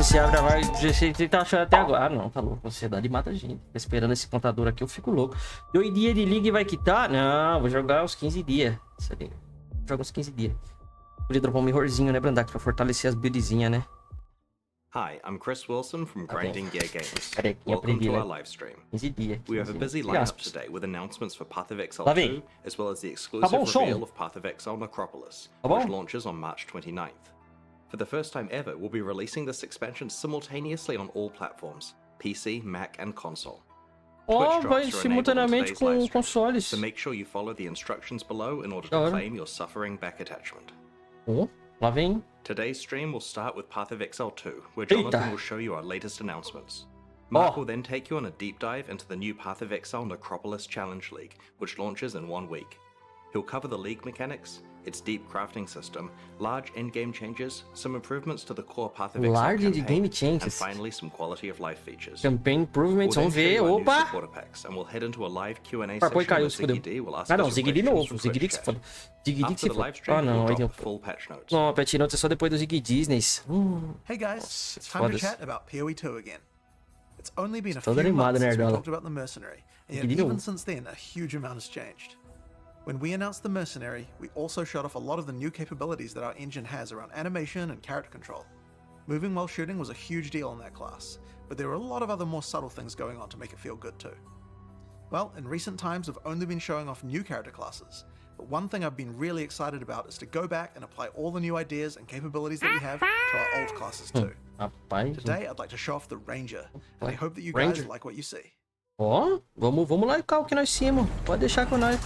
você abre a vaga 16 e tá achando até agora. Ah, não, tá louco. A ansiedade mata a gente. Tá esperando esse contador aqui, eu fico louco. 2 dias de liga e vai quitar? Não, vou jogar uns 15 dias. Joga uns 15 dias. Podia dropar um mirrorzinho, né, Brandax? Pra fortalecer as buildzinhas, né? Hi, I'm Chris Wilson from Grinding Gear Games. Carequinha, Welcome to né? our live stream. 15 dias. We have a busy lineup today with announcements for Path of Exile Lá vem. 2, as well as the exclusive som. reveal of Path of Exile Necropolis, Tá bom? which launches on March 29th. For the first time ever, we'll be releasing this expansion simultaneously on all platforms, PC, Mac, and console. Ó, Twitch vai drops are enabled in simultaneamente today's live com stream, consoles. so make sure you follow the instructions below in order Da to hora. claim your suffering back attachment. Ó, lá vem. Today's stream will start with Path of Exile 2, where Eita. Jonathan will show you our latest announcements. Mark Ó, will then take you on a deep dive into the new Path of Exile Necropolis Challenge League, which launches in 1 week. He'll cover the league mechanics, its deep crafting system, large in-game changes, some improvements to the core Path of Exile Large campaign, in-game and changes. finally some quality of life features. Campaign Improvements, We'll vamos then show ver. you our new Opa! supporter packs, and we'll head into a live Q&A Ah, pô, session caiu, where se fudeu. Ziggy D will ask Ah, não, us Ziggy de questions novo. from Ziggy D que Twitch se chat. foda. Ziggy D que After se the foda. live stream, Ah, não, we'll aí drop tem... full patch notes. Não, Patch Notes é só depois do Ziggy Disneys. Hey guys, Nossa, it's time to foda-se. chat about PoE 2 again. It's only been a Todo few animado, months since we nerdola. talked about the Mercenary, and yet Ziggy de even novo. since then, a huge amount has changed. When we announced the Mercenary, we also showed off a lot of the new capabilities that our engine has around animation and character control. Moving while shooting was a huge deal in that class, but there were a lot of other more subtle things going on to make it feel good too. Well, in recent times we've only been showing off new character classes, but one thing I've been really excited about is to go back and apply all the new ideas and capabilities that we have to our old classes too. Rapaz. Today I'd like to show off the Ranger, and I hope that you Ranger. guys like what you see. Ó, vamos likear o que nós cima. Pode deixar com nós.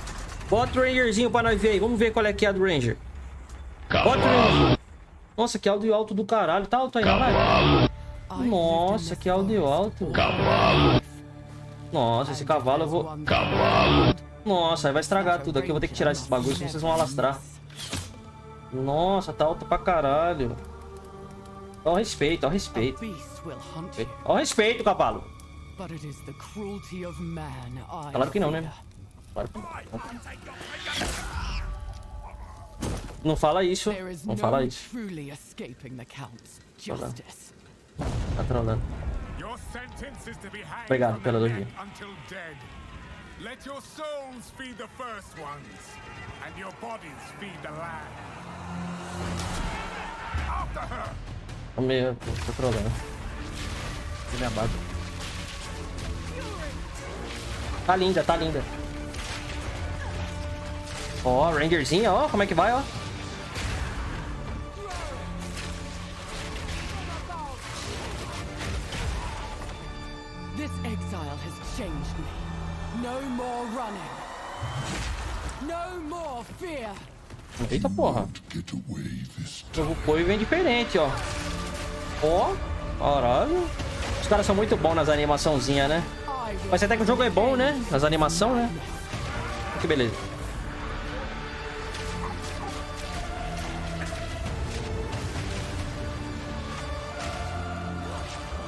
Bota o Rangerzinho pra nós ver aí. Vamos ver qual é que é a do Ranger. Bota o Ranger. Nossa, que áudio alto do caralho. Tá alto aí, não vai? Nossa, que áudio alto. Nossa, esse cavalo eu vou... Nossa, aí vai estragar tudo aqui. Eu vou ter que tirar esses bagulhos, senão vocês vão alastrar. Nossa, tá alto pra caralho. Ó o respeito, ó o respeito. Ó o respeito, cavalo. Claro que não, né? Claro que não. Não fala isso. Não fala isso. Tá trolando. Obrigado pela elogio. Let your souls feed the first ones, and your bodies feed the land. After her! Tô trolando. Minha base. Tá linda, tá linda. Ó, Rangerzinha, ó, como é que vai, ó. This exile has changed me. No more running. No more fear. Eita porra. O Coi vem diferente, ó. Ó, caralho. Os caras são muito bons nas animaçãozinhas, né? Mas até que o jogo é bom, né? Nas animações, né? Que beleza.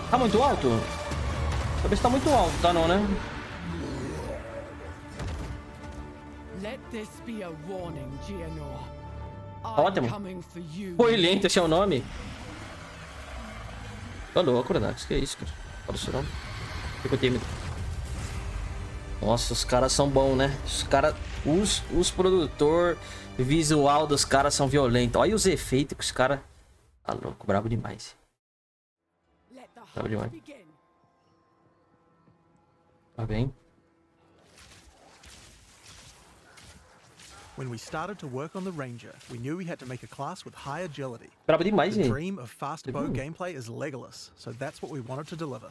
Tá muito alto? A cabeça tá muito alto, tá não, né? Let this be a warning, Gianor. Ótimo. Foi lento, esse é o nome. Tô louco, Renato. Que é isso, cara? Fala isso não. Fico tímido. Nossa, os caras são bons, né? Os caras... Os produtor visual dos caras são violentos. Olha os efeitos que os caras... Tá louco, brabo demais. Brabo demais. Tá bem. When we started to work on the Ranger, we knew we had to make a class with high agility. Brabo demais, The gente. dream of fast bow gameplay is Legolas, so that's what we wanted to deliver.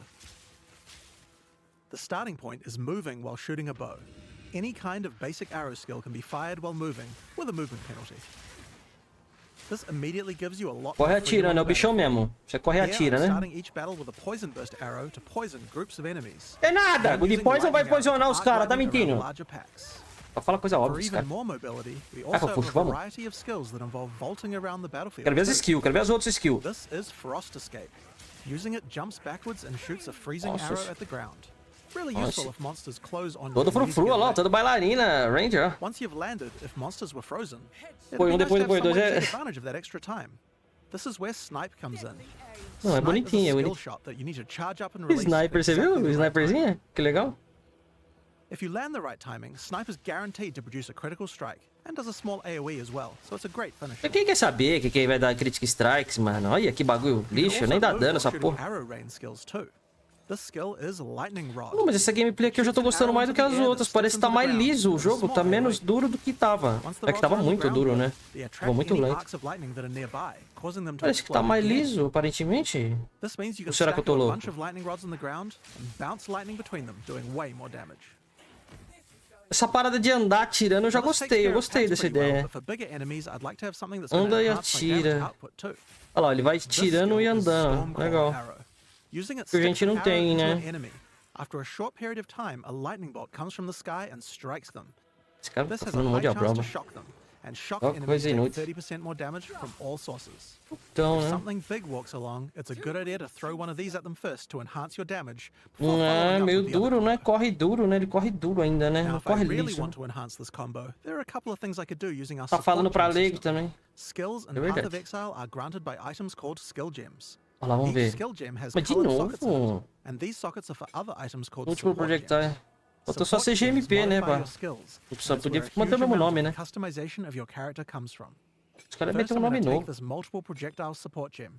The starting point is moving while shooting a bow. Any kind of basic arrow skill can be fired while moving, with a movement penalty. This immediately gives you a lot Corre more freedom atirando, é on o bichão the mesmo. Você corre e battlefield. Here, atira, I'm né? starting each battle with a poison burst arrow to poison groups of enemies. É nada! O de poison vai poisonar os caras, tá mentindo? Larger packs. Só fala coisa For óbvia, esse even cara. more mobility, we Vai also que eu have puxo, a vamos. variety of skills that involve vaulting around the battlefield. Quero ver as too. skills, quero ver as outras skills. This is Frost Escape. Using it jumps backwards and shoots a freezing Nossa. arrow at the ground. Really Nossa. useful if monsters close on you. Todo and you need to frufru, get olha lá, away. todo bailarina, Ranger, ó. Once you've landed, if monsters were frozen, it Foi would be um nice to depois, have dois, some way to é. take advantage of that extra time. This is where snipe comes in. Não, é bonitinho, é Snipe is a skill bonitinho. shot that you need to charge up and release Sniper, você viu? exactly O the right time. sniperzinha? Que legal. If you land the right timing, snipe is guaranteed to produce a critical strike and does a small AoE as well, so it's a great finisher. Quem quer saber que vai dar critical strikes, mano? Olha que bagulho lixo, nem dá dano essa porra. Arrow rain skills too. This skill is lightning rod. Não, mas essa gameplay aqui eu já tô gostando mais do que as outras. Parece que tá mais liso o jogo, tá menos duro do que tava. É que tava muito duro, né? Tava muito lento. Parece que tá mais liso, aparentemente. Ou será que eu tô louco? Essa parada de andar atirando eu já gostei, eu gostei dessa ideia. Anda e atira. Olha lá, ele vai tirando e andando. Legal. Que a gente não tem, né? After a short period of time, a lightning bolt comes from the sky and strikes them. Esse cara This tá has a falando um monte high de chance to broma. shock them, and shock Ó, enemies coisa take inútil. 30% more damage from all sources. Então, If né? something big walks along, it's a good idea to throw one of these at them first to enhance your damage. before Não é following up meio with the other duro, né? combo. Corre duro, né? Ele corre duro ainda, né? Now, Não if I corre really liso. want to enhance this combo, there are a couple of things I could do using our Tá falando support pra gem Liga system. também. Skills in É Path verdade. of Exile are granted by items called skill gems. Olha lá, vamos Each ver. skill gem has Mas de colored sockets in it, novo. and these sockets are for other items called Último support projectile. gems. Faltou só Support gems CGMP, né, modify pá? your skills, Só and it's podia where a manter o huge mesmo amount nome, of né? customization of your character comes from. Os caras First, meteram um I'm nome going to take novo. this multiple projectile support gem.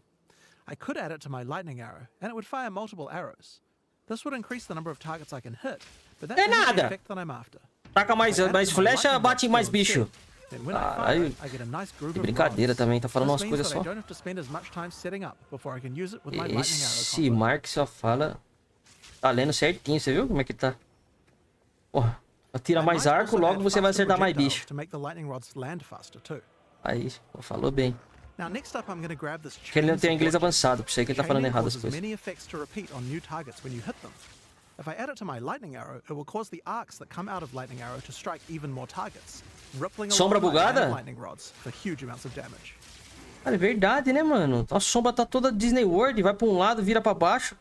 I could add it to my lightning arrow, and it would fire multiple arrows. This would increase the number of targets I can hit, but that É isn't the nada. effect that I'm after. Taca mais, If I add it mais to my flecha, lightning bate rod mais skill bicho. instead, then when I fire Caralho. it, I get a nice groove Que of brincadeira rods. também, tá falando umas This coisas means that só. I don't have to spend as much time setting up before I can use it with my lightning arrow Esse combo. Mark só fala... Tá lendo certinho, você viu como é que tá? Porra, atira I mais might arco, also logo add você vai faster acertar mais projectiles bicho. to make the lightning rods land faster too. Aí, pô, falou bem. Now next up I'm going to grab this Que ele não tem chain inglês support gem. avançado, por isso aí que ele tá falando Chaining errado as causes coisas. many effects to repeat on new targets when you hit them. If I add it to my lightning arrow, it will cause the arcs that come out of lightning arrow to strike even more targets, rippling Sombra along my line bugada? of lightning rods for huge amounts of damage. Cara, é verdade, né, mano? A sombra tá toda Disney World, vai pra um lado, vira pra baixo,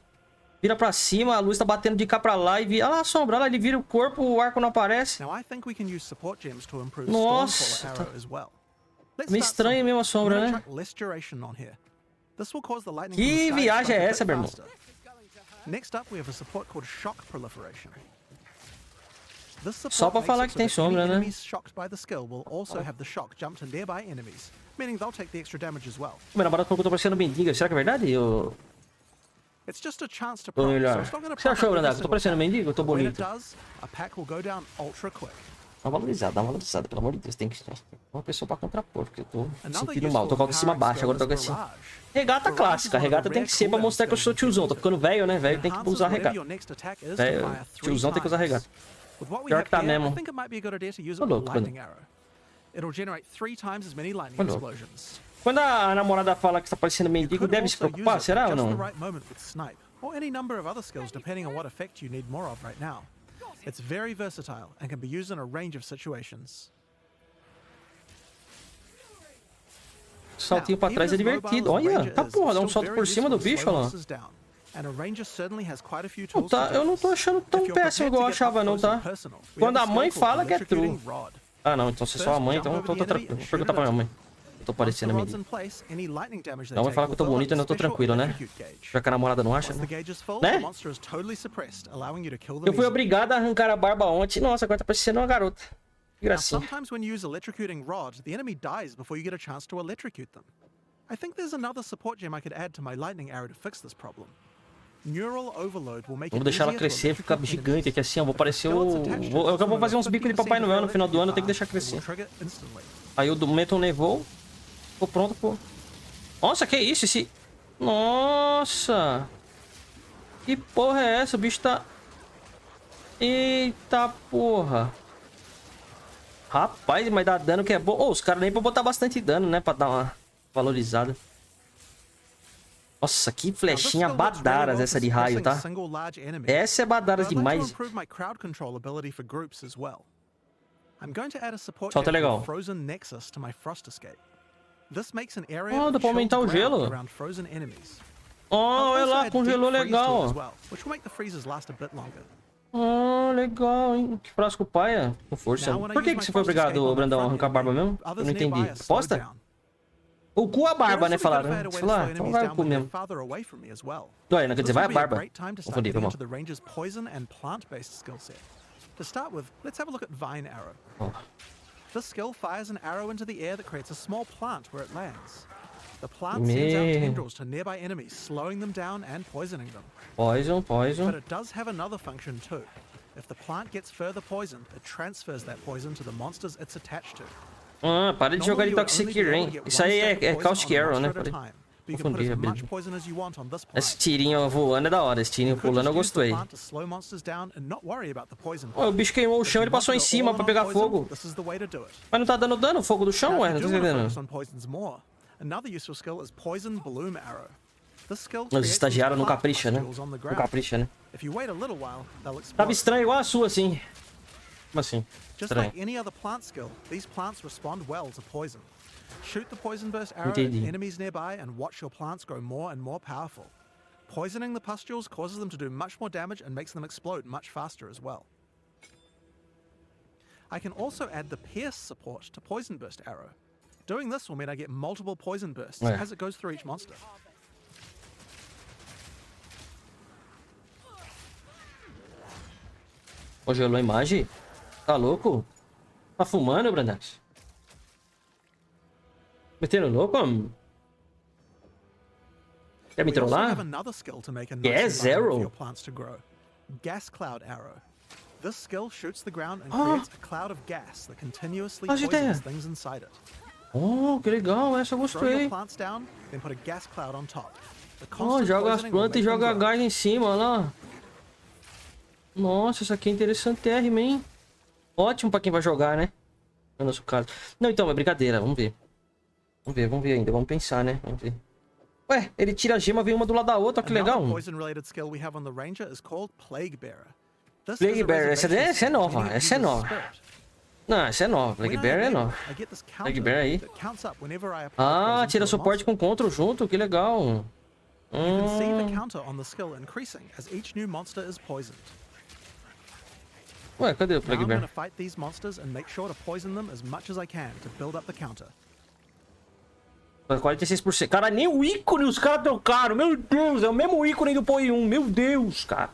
vira pra cima, a luz tá batendo de cá pra lá e vira... Olha lá a sombra, olha lá, ele vira o corpo, o arco não aparece. Now I think we can use support gems to improve Nossa, Stormcaller arrow as well. Let's meio start estranha simple. mesmo a I'm sombra, gonna né? chuck less duration on here. This will cause the lightning Que from the sky to viagem strike é a essa, bit meu irmão? faster. Next up we have a support called shock proliferation. This support Só pra makes falar it que so tem that sombra, any né? enemies shocked by the skill will also have the shock jump to nearby enemies, meaning they'll take the extra damage as well. Meu namorado falou que eu tô parecendo mendiga, será que é verdade? Eu... It's just a chance to Tô prop, so melhor. it's not going O to que você achou, prop every Brandago? Tô single parecendo time. mendigo? Eu tô But when it bonito. does, a pack will go down ultra quick. Dá uma valorizada, pelo amor de Deus. Tem que uma pessoa pra contrapor, porque eu tô me Another sentindo mal. Tô com a autoestima useful baixa, agora tô com empowering assim. skill is Regata Barrage. clássica. Regata tem que ser pra mostrar que eu sou tiozão. Tô ficando velho, né? Velho tem que Enhances usar whatever regata. your next attack is to Velho, fire 3 tiozão tem que usar times. regata. With what we Pior have que tá here, I mesmo. think it might be a good idea to use Tô it with louco, lightning arrow. It'll generate 3 times as many lightning Tô louco. explosions. Quando a namorada fala que tá parecendo You mendigo, could deve se also use preocupar, it será at ou just the não? right moment with snipe, or any number of other skills depending on what effect you need more of right now. It's very versatile and can be used in a range of situations. Saltinho pra trás é divertido. Olha, tá porra, dá um salto por cima do bicho, olha lá. Não, tá, eu não tô achando tão péssimo igual eu achava não, tá? Quando a mãe fala que é true. Ah não, então se é só a mãe, então eu tô tranquilo. Vou perguntar pra minha mãe. Eu tô parecendo a menina. Não vai falar que eu tô bonito e eu tô tranquilo, né? Já que a namorada não acha, né? Eu fui obrigado a arrancar a barba ontem. Nossa, agora tá parecendo uma garota. Que Now, gracinha. sometimes when you use electrocuting rod, the enemy dies before you get a chance to electrocute them. I think there's another support gem I could add to my lightning arrow to fix this problem. Neural overload will make Vamos it deixar ela easier to crescer, ficar electrocute gigante enemies. aqui assim, ó. Vou parecer o... Eu vou fazer uns bicos de papai Noel no final do ano, eu tenho que deixar crescer. Aí eu meto um nevou. Tô pronto, pô. Nossa, que isso? Esse... Nossa! Que porra é essa? O bicho tá... Eita porra! Rapaz, mas dá dano que é bom. Oh, os caras nem pra botar bastante dano, né? Pra dar uma valorizada. Nossa, que flechinha badaras essa de raio, tá? Essa é badaras demais. Solta legal. Oh, dá pra aumentar o gelo. Oh, olha lá, congelou legal. Oh, legal, hein? Que frasco paia. Com força. Por que você foi obrigado, Brandão, a arrancar a barba mesmo? Eu não entendi. Aposta? O cu a They're barba, also né? a good Falaram. way to Você falou, slow então enemies vai o down cu when they're mesmo. farther away from me as well. Dói, não quer dizer, This vai a would be a barba. great time to start Confundi, foi getting mal. into the ranger's poison and plant-based skill set. To start with, let's have a look at Vine Arrow. Ó. This skill fires an arrow into the air that creates a small plant where it lands. The plant sends out tendrils to nearby enemies, slowing them down and poisoning them. Poison, But poison. it does have another function too. If the plant gets further poisoned, it transfers that poison to the monsters it's attached to. Ah, para de jogar Normally, de you would only Toxic be able to Rain. get Isso one aí stack of é poison Caustic on a Arrow, né? monster at a Falei. time, but you can put Confundi, as much beleza. poison as you want on this plant. Esse tirinho voando é da hora. Esse tirinho You could pulando eu just use the gostei. plant to slow monsters down and not worry about the poison. Ó, o bicho queimou o If chão, you ele want passou to em go cima all pra in on pegar poison, fogo. this is the way to do it. Mas não tá dando dano o fogo do chão, Now, ué? if Não you tô do want to entendendo. focus on poisons more, another useful skill is Poison Bloom Arrow. This skill Os creates estagiários não plant capricha, né? pustules on the Não ground. capricha, né? If you wait a little while, they'll explode. Tava estranho igual a sua, assim. Como assim? Just Estranho. like any other plant skill, these plants respond well to poison. Shoot the poison burst arrow at Entendi. enemies nearby and watch your plants grow more and more powerful. Poisoning the pustules causes them to do much more damage and makes them explode much faster as well. I can also add the Pierce support to Poison Burst Arrow. Doing this will mean I get multiple poison bursts Ouais. as it goes through each monster. Congelou a imagem? Tá louco? Tá fumando, Brandax? Metendo louco, homem? Quer me We also have trollar? another skill to make a Yeah, nice environment Zero. for your plants to grow. Gas Cloud Arrow. This skill shoots the ground and Ah. creates a cloud of gas that continuously Faz ideia. poisons things inside it. Oh, que legal. Essa eu Throw your gostei. plants down, then put a gas cloud on top. The Ó, constant joga as poisoning will plantas e make them joga grow. gás em cima, olha lá. Nossa, isso aqui é interessantérrimo, hein? Ótimo pra quem vai jogar, né? No nosso caso. Não, então, é brincadeira. Vamos ver. Vamos ver ainda. Vamos pensar, né? Vamos ver. Ué, ele tira a gema, vem uma do lado da outra. Que legal. Another poison-related skill we have on the Ranger is called Plague Bearer. This Plague is a Bearer, essa reservation é nova, meaning it essa é uses nova. spirit. Não, essa é nova. Plague When I Bear é enable nova. it, I get this Plague counter Bear aí. that counts up whenever I apply Ah, poison tira to a suporte monster. com control junto. Que legal. You can see the counter on the skill increasing as each new monster is poisoned. Ué, cadê o Now Plague I'm Bear? going to fight these monsters and make sure to poison them as much as I can to build up the counter. 46%. Cara, nem o ícone os caras trocaram. Meu Deus, é o mesmo ícone do Poi 1. Meu Deus, cara.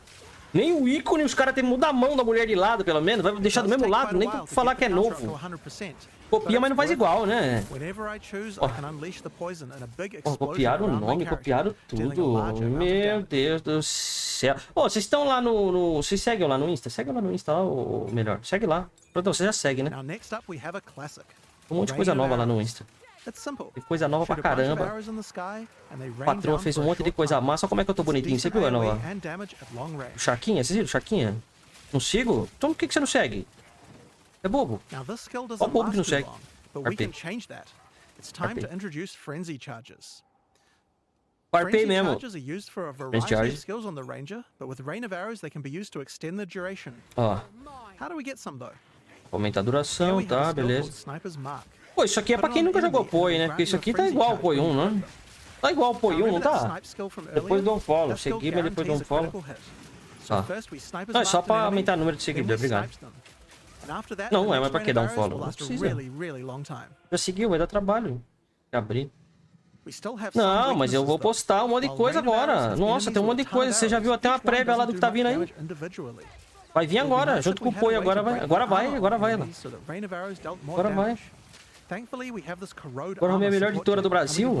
Nem o ícone os caras têm que mudar a mão da mulher de lado, pelo menos. Vai deixar do mesmo lado, nem pra falar que é novo. Copia, mas não faz igual, né? Ó, copiaram o nome, copiaram tudo. Meu Deus do céu. Ô, vocês estão lá no... Vocês seguem lá no Insta? Segue lá no Insta, lá, ou melhor, segue lá. Pronto, você já segue, né? Um monte de coisa nova lá no Insta. Tem coisa nova pra caramba. A patroa fez um monte de coisa massa. Olha como é que eu tô bonitinho. Você viu, Ana? O Charquinha? Vocês viram o Charquinha? Não sigo? Então por que você não segue? É bobo. Ó, bobo que não segue. Parpei mesmo. Frenzy charges. Skills on the Ranger, but with Rain of Arrows they can be used to extend the duration. Ó, How do we get some though? aumenta a Here duração, we have a tá? skill called Beleza. Sniper's Mark. Pô, isso aqui é pra quem nunca jogou Poi, né? Porque isso aqui tá igual ao Poi 1, né? Tá igual ao Poi 1, não tá? Depois dou um follow. Segui, mas depois dou um follow. Tá. Não, é só pra aumentar o número de seguidores, obrigado. Não, é, mas pra que dar um follow? Não precisa. Já seguiu, vai dar trabalho. Abrir. Não, mas eu vou postar um monte de coisa agora. Nossa, tem um monte de coisa. Você já viu até uma prévia lá do que tá vindo aí? Vai vir agora, junto com o Poi. Agora vai. Agora vai ela. Agora vai. Agora é a melhor editora do Brasil.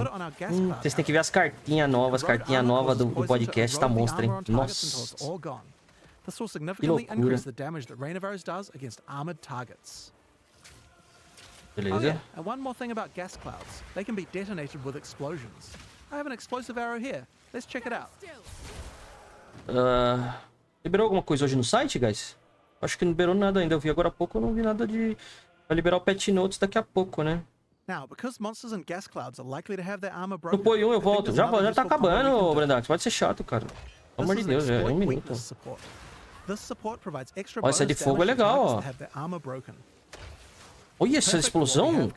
Vocês têm que ver as cartinhas novas. Cartinha nova do podcast tá monstro, hein? Nossa. Que loucura. Beleza. Oh, yeah. And one more thing about gas clouds. They can be detonated with explosions. I have an explosive arrow here. Let's check it out. Liberou alguma coisa hoje no site, guys? Acho que não liberou nada ainda. Eu vi agora há pouco, eu não vi nada de... Vai liberar o patch notes daqui a pouco, né? Now, because monsters and gas clouds are likely to have their armor No broken. Poi 1 eu volto. Já tá useful acabando, combo we can do. Brendax. Pode ser chato, cara. Pelo amor de Deus, é um minuto. Ó, essa de fogo é legal, ó. Olha essa explosão.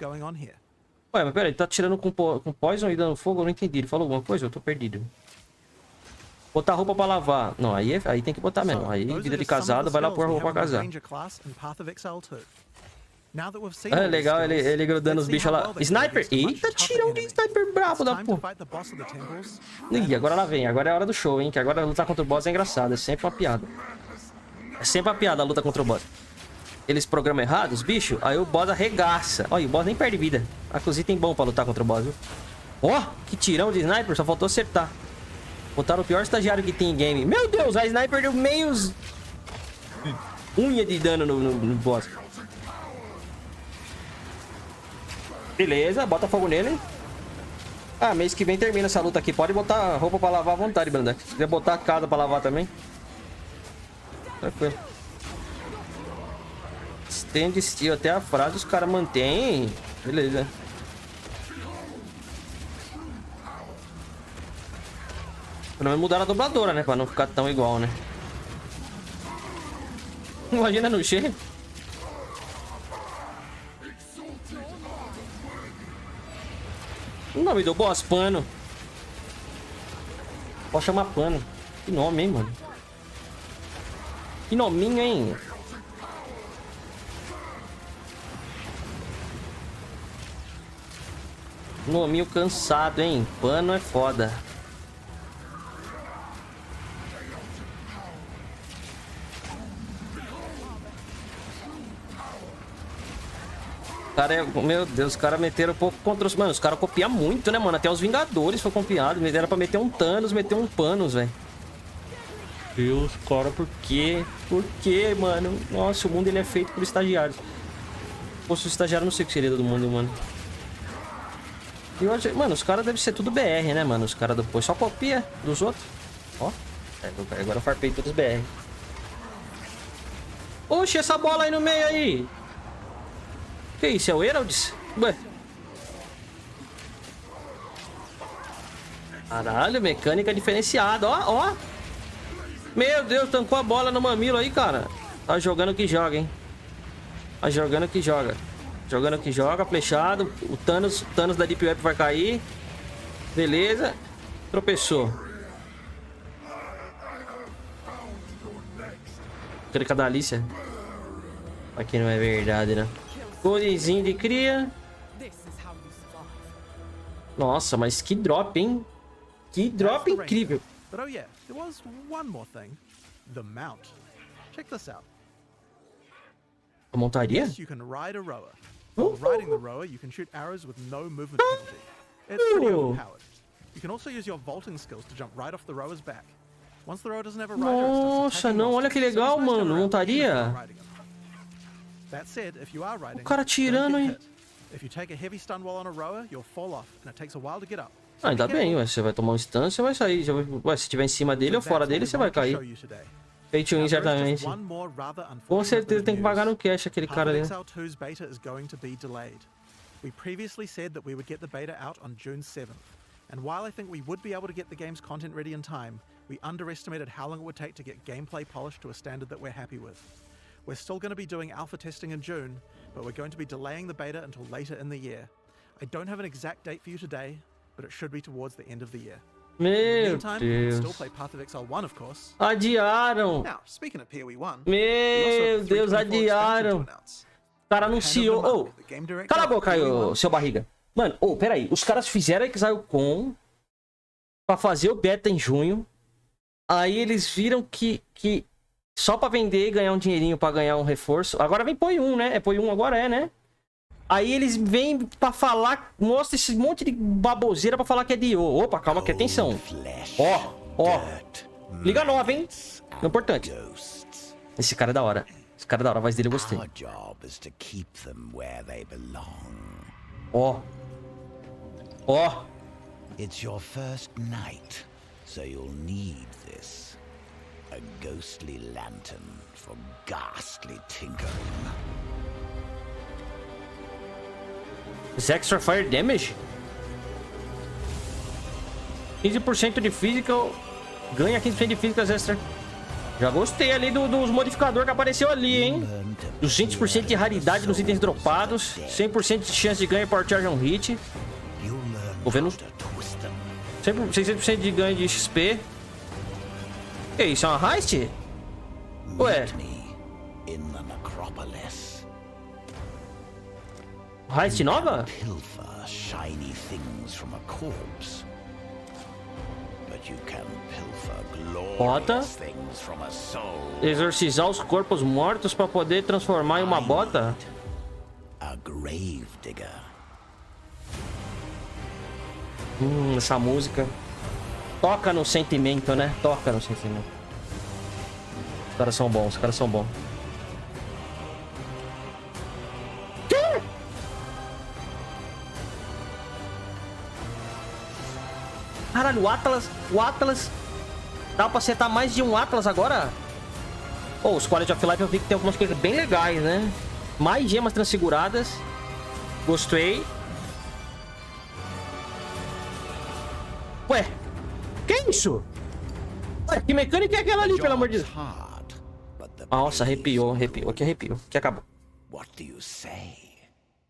Ué, mas pera, ele tá tirando com poison e dando fogo? Eu não entendi. Ele falou alguma coisa? Eu tô perdido. Botar roupa pra lavar. Não, aí tem que botar mesmo. Aí, vida de casado, vai lá pôr roupa pra casar. Now that we've seen Ah, all these legal, skills, ele grudando let's os see bichos how lá. well they Sniper! do against a much Eita, tougher tirão de enemy. sniper brabo It's da time to porra. fight the boss of the temples. Ih, agora ela vem. Agora é a hora do show, hein? Que agora lutar contra o boss é engraçado. É sempre uma piada. É sempre uma piada a luta contra o boss. Eles programam errado, os bichos, aí o boss arregaça. Olha, o boss nem perde vida. A cozinha tem bom pra lutar contra o boss, viu? Ó, que tirão de sniper, só faltou acertar. Botaram o pior estagiário que tem em game. Meu Deus, a sniper deu meios... unha de dano no boss. Beleza, bota fogo nele. Ah, mês que vem termina essa luta aqui. Pode botar roupa pra lavar à vontade, Brandon. Se quiser botar a casa pra lavar também. Tranquilo. Estende estilo até a frase, os caras mantêm. Beleza. Pelo menos mudaram a dobradora, né? Pra não ficar tão igual, né? Imagina no cheio. O nome do boss, Pano. Pode chamar Pano. Que nome, hein, mano? Que nominho, hein? Nominho cansado, hein? Pano é foda. Cara, meu Deus, os caras meteram um pouco contra os... Mano, os caras copiam muito, né, mano? Até os Vingadores foi copiado. Era pra meter um Thanos, meter um Panos, velho. Deus, cara, por quê? Por quê, mano? Nossa, o mundo ele é feito por estagiários. Se fosse o estagiário, não sei o que seria do mundo, mano. E hoje, mano, os caras devem ser tudo BR, né, mano? Os caras depois só copia dos outros. Ó, agora eu farpei todos BR. Oxe, essa bola aí no meio aí. Que isso, é o Heralds? Ué. Caralho, mecânica diferenciada, ó, ó. Meu Deus, tancou a bola no mamilo aí, cara. Tá jogando que joga, hein. Tá jogando que joga. Jogando que joga, flechado. O Thanos da Deep Web vai cair. Beleza. Tropeçou. Clica da Alicia. Aqui não é verdade, né? Corezinho de cria. Nossa, mas que drop, hein? Que drop incrível. But oh yeah, there was one more thing. The mount. Check this out. A montaria? Yes, you can ride a rower. While riding the rower, you can shoot arrows with no movement penalty. It's pretty overpowered. You can also use your vaulting skills to jump right off the rower's back. Once the rower doesn't have a rider, it starts Nossa, attacking não, olha que monsters, so legal, it's nice to mano. have around even if you're Montaria. not riding them. That said, if you are riding, O cara don't tirando, get hein? hit. If you take a heavy stun while on a rower, you'll fall off, and it takes a while to get up. Ah, ainda bem, ué. Você vai tomar um stun, você vai sair. Ué, se tiver em cima dele ou fora dele, você vai cair. Pay to win, certamente. Com certeza tem que pagar no cash aquele cara ali. Path of Exile 2's beta is going to be delayed. We previously said that we would get the beta out on June 7th, and while I think we would be able to get the game's content ready in time, we underestimated how long it would take to get gameplay polished to a standard that we're happy with. We're still going to be doing alpha testing in June, but we're going to be delaying the beta until later in the year. I don't have an exact date for you today, but it should be towards the end of the year. In the Meu meantime, you can still Deus. play Path of Exile 1, of course. Adiaram. Now, speaking of PoE 1, Meu Deus, adiaram. O cara anunciou. Ô, cala a boca aí, ô, seu barriga. Mano, ô, peraí. Os caras fizeram Exile Com pra fazer o beta em junho. Aí eles viram que só pra vender e ganhar um dinheirinho pra ganhar um reforço. Agora vem PoE 1, né? É PoE 1 agora, é, né? Aí eles vêm pra falar, mostra esse monte de baboseira pra falar que é de IO. Opa, calma aqui, atenção. Ó, ó. Liga nova, hein? É importante. Esse cara é da hora. Esse cara é da hora, a voz dele eu gostei. Ó. Ó. It's your first night, so you'll need this. A ghostly lantern for ghastly tinkering. Is extra fire damage? 15% de physical. Ganha 15% de physical extra. Já gostei ali dos modificadores que apareceu ali, hein? 200% de raridade nos itens dropados. 100% de chance de ganho por charge on hit. Tô vendo 600% de ganho de XP. Que isso, é uma heist? Ué. In the Necropolis. Heist nova? Pilfer shiny things from a corpse. But you can pilfer Bota. glorious things from a soul. Exorcizar os corpos mortos pra poder transformar em uma bota? A grave digger. Essa música toca no sentimento, né? Toca no sentimento. Os caras são bons, os caras são bons. Caralho, o Atlas... Dá pra acertar mais de um Atlas agora? Oh, os Quality of Life eu vi que tem algumas coisas bem legais, né? Mais gemas transfiguradas. Gostei. Ué, que isso? Ué, que mecânica é aquela ali, pelo amor de Deus? Nossa, arrepiou, arrepiou. Aqui arrepiou. Aqui acabou. What do you say?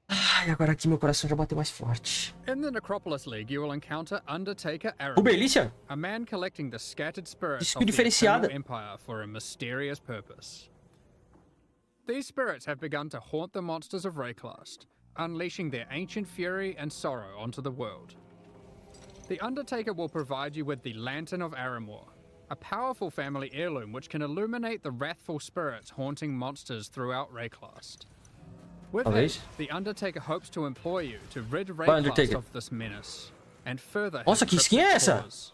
Ai, agora aqui meu coração já bateu mais forte. In the Necropolis League, you will encounter Undertaker Belícia? a man collecting the scattered spirits Isso of the diferenciada. Eternal Empire for a mysterious purpose. These spirits have begun to haunt the monsters of Rayclast, unleashing their ancient fury and sorrow onto the world. The Undertaker will provide you with the Lantern of Aramor, a powerful family heirloom which can illuminate the wrathful spirits haunting monsters throughout Rayclast. With it, the Undertaker hopes to employ you to rid Rayclast of this menace, and further his Nossa, que skin é essa? cause.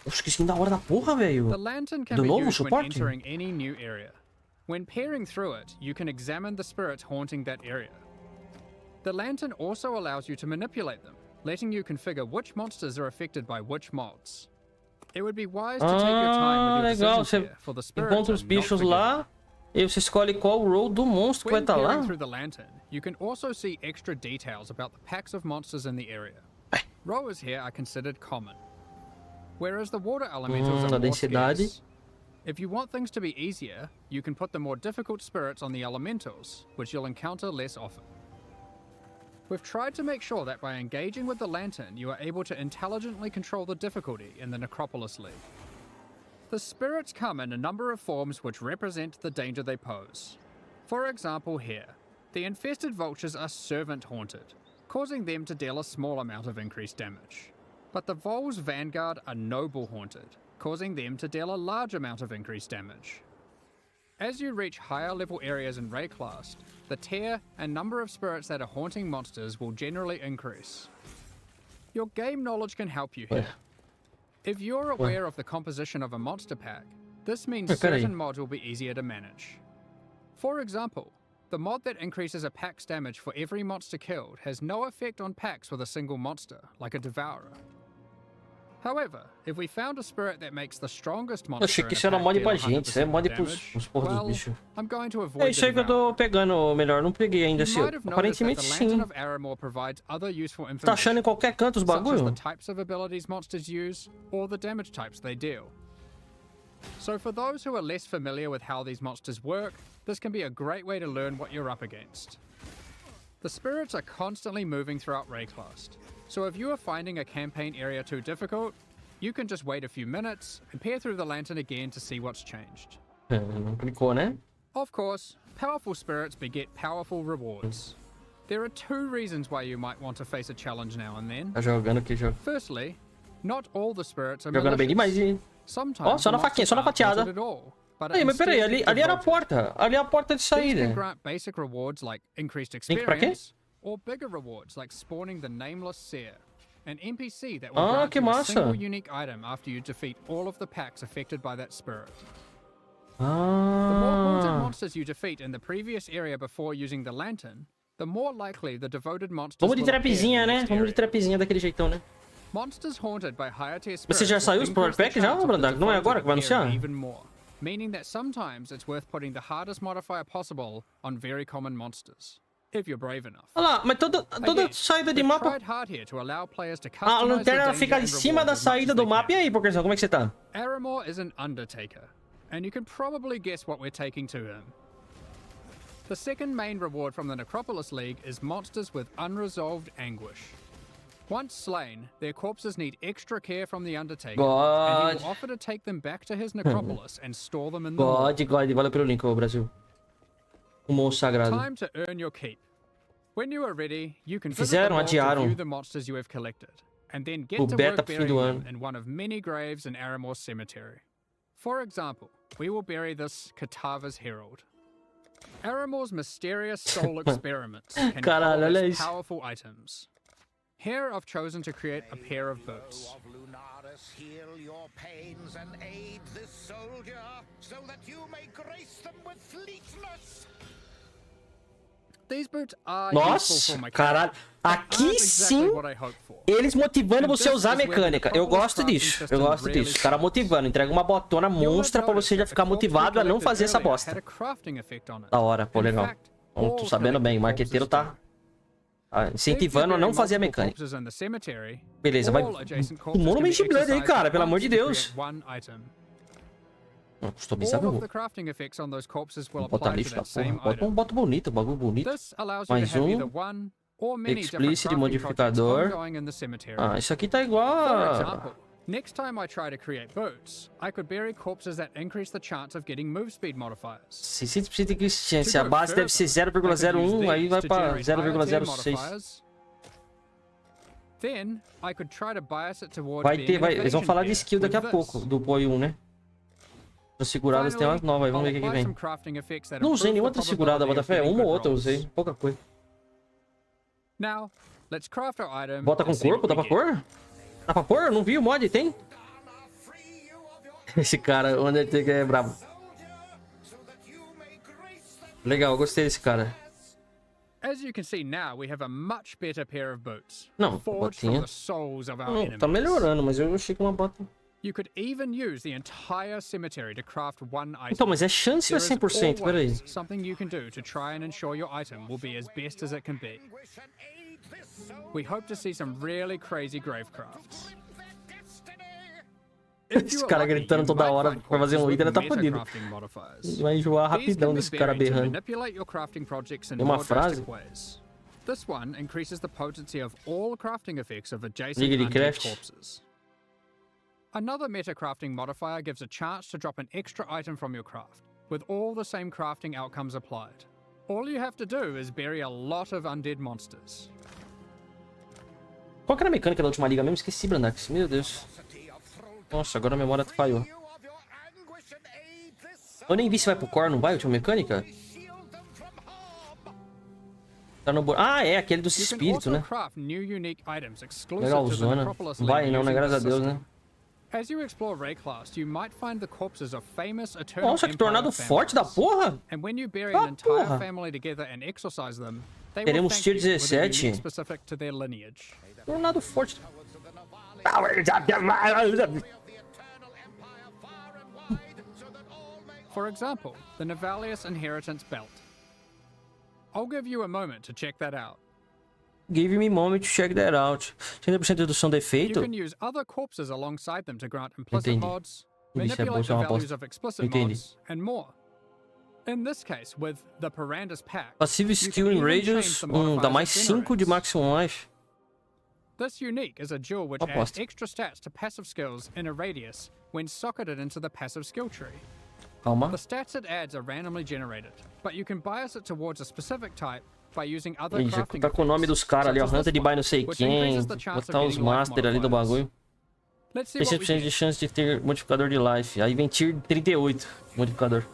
Oxe, que skin da hora da porra, velho. The lantern can Do be novo used when suporte? entering any new area. When peering through it, you can examine the spirits haunting that area. The lantern also allows you to manipulate them, letting you configure which monsters are affected by which mods. It would be wise to take your time with your legal. decisions Você here, for the spirits encontra os are not bichos forgiven. lá e você escolhe qual role do monstro que vai When estar peering lá. through the lantern, you can also see extra details about the packs of monsters in the area. Rowers here are considered common, whereas the water elementals are a more densidade. scarce. If you want things to be easier, you can put the more difficult spirits on the elementals, which you'll encounter less often. We've tried to make sure that by engaging with the lantern, you are able to intelligently control the difficulty in the Necropolis League. The spirits come in a number of forms which represent the danger they pose. For example here, the infested vultures are servant haunted, causing them to deal a small amount of increased damage. But the Vol's Vanguard are noble haunted, causing them to deal a large amount of increased damage. As you reach higher level areas in Rayclast, the tier and number of spirits that are haunting monsters will generally increase. Your game knowledge can help you here. If you're aware of the composition of a monster pack, this means certain mods will be easier to manage. For example, the mod that increases a pack's damage for every monster killed has no effect on packs with a single monster, like a Devourer. However, if we found a spirit that makes the strongest monster Achei que in a isso era pack mod deal pra gente, isso é 100% mod damage, pros porra dos well, bichos. I'm going to É avoid isso the aí que eu Devourer. tô pegando melhor, não peguei ainda. You might have noticed that Aparentemente the Lantern sim. of Aramor provides other useful Tá achando em information, qualquer canto os such as the bagulho? types of abilities monsters use or the damage types they deal. So for those who are less familiar with how these monsters work, this can be a great way to learn what you're up against. The spirits are constantly moving throughout Rayclast, so if you are finding a campaign area too difficult, you can just wait a few minutes and peer through the lantern again to see what's changed. É, não clicou, né? Of course, powerful spirits beget powerful rewards. There are two reasons why you might want to face a challenge now and then. Tá jogando aqui, jogo. Firstly, not all the spirits are Jogando bem demais, malicious. hein? Sometimes Ó, só na the faquinha, só na monsters aren't fatiada. haunted at all, but Aí, mas peraí, instead ali era a devoted. porta. Ali é a porta de These can saída. grant basic rewards like increased Link pra quê? experience, or bigger rewards like spawning the Nameless Seer, an NPC that will Ah, grant que you a massa. single unique item after you defeat all of the packs affected by that spirit. The more haunted Ah. monsters you defeat in the previous area before using the lantern, the more likely the devoted monsters Vamos de will appear in trapzinha, the né? next Vamos de area. trapzinha daquele jeitão, né? Monsters haunted by higher tier Você spirits já will saiu os Power increase the Pack já, chance of the Brandago? Não é agora que vai devoted anunciar? even more, meaning that sometimes it's worth putting the hardest modifier possible on very common monsters, if you're brave enough. Olha lá, mas toda Again, saída de we've mapa... tried hard here to allow players to A customize the lanterna danger fica and em cima reward da as much saída as do they mapa. E can. aí, Pokézão, como é que você tá? Aramor is an Undertaker, and you can probably guess what we're taking to him. The second main reward from the Necropolis League is monsters with unresolved anguish. Once slain, their corpses need extra care from the Undertaker, and he God. will offer to take them back to his necropolis and store them in the vault. God, valeu pelo link, ô Brasil. O monstro sagrado. Time to earn your keep. When you are ready, you can visit Fizeram, the vault to adiaram view the monsters you have collected, and then get o to beta work pro fim burying do them ano. in one of many graves in Aramore's cemetery. For example, we will bury this Katava's Herald. Aramore's mysterious soul experiments can Caralho, olha coalesce isso. powerful items. Here I've chosen to create a pair of boots. Of Lunaris, heal your pains and aid this soldier, so that you may grace them with fleetness. These boots are useful Nossa, for my caralho. Aqui aren't exactly sim, what I hoped for. eles motivando você a usar a mecânica. Eu gosto disso. Eu gosto disso. Os caras motivando. Entrega uma botona monstra pra você já ficar motivado a não fazer essa bosta. Da hora, pô, legal. Bom, tô sabendo bem. O marqueteiro tá incentivando a não fazer a mecânica. Beleza, vai. Tomou no Mage Blood aí, cara. Pelo amor de Deus. Não, customizável. Vou botar lixo da porra. Bota bonito, bagulho bonito. Mais um. Explicit modificador. Ah, isso aqui tá igual a... Next time I try to create boots, I could bury corpses that increase the chance of getting move speed modifiers. 600% de eficiência. A base deve ser 0,01, aí vai pra 0,06. Then I could try to bias it towards Vai ter, being an eles vão falar de evasion skill daqui a pair pouco, do Poi 1, né? As seguradas tem umas novas aí, vamos ver o que vem. Não usei nenhuma outra segurada, Botafé. Uma ou outra eu usei, pouca coisa. Now, let's craft our item. Bota com corpo? Dá pra pôr? Dá pra pôr? Não vi o mod, tem? Esse cara, o Undertaker é brabo. Legal, gostei desse cara. As you can see now, we have a much better pair of boots. Não, forged from botinha. the souls of our Não, enemies. tá melhorando, mas eu achei que uma bota... You could even use the entire cemetery to craft one item. Então, mas é chance ou é There is 100%? Peraí. always something you can do to try and ensure your item will be as best as it can be. We hope to see some really crazy grave crafts. Esse cara gritando toda hora pra fazer um item, ele tá fodido. Vai enjoar rapidão desse cara berrando. Tem uma frase? This one increases the potency of all crafting effects of adjacent Liga de undead craft. corpses. Another meta crafting modifier gives a chance to drop an extra item from your craft, with all the same crafting outcomes applied. All you have to do is bury a lot of undead monsters. Qual que era a mecânica da última liga mesmo? Esqueci, Brandax. Meu Deus. Nossa, agora a memória falhou. Eu nem vi se vai pro core, não vai? A última mecânica? Tá no... Ah, é, aquele dos espíritos, né? Legal, zona. Não vai não, né? Graças a Deus, né? As you explore Rayclast, you might find the corpses of famous Eternal Nossa, que Empire tornado families. forte da porra! And when you bury Ah, an entire porra. family together and exorcise them, they will Teremos thank tier you with a 17. unique specific to their lineage. Tornado forte. For example, the Navalius Inheritance Belt. I'll give you a moment to check that out. Give me a moment to check that out. 100% de redução de You efeito? can use other corpses alongside them to grant implicit Entendi. mods, Isso é manipulate the uma values bosta. of explicit Entendi. mods, and more. In this case, with the Parandus Pact, Passive you skill can in even radius. change the Dá modifiers mais it 5 de generates. maximum life. This unique is a jewel which Aposto. adds extra stats to passive skills in a radius when socketed into the passive skill tree. Calma. The stats it adds are randomly generated, but you can bias it towards a specific type by using other Ih, já crafting tá com o nome dos caras ali, ó. such as Hunter this de buy one, não sei which quem. increases the chance of Botar os getting life master ali do modifiers. bagulho. Let's see what we 60% de get. chance de ter modificador de life. Aí vem tier 38. Modificador.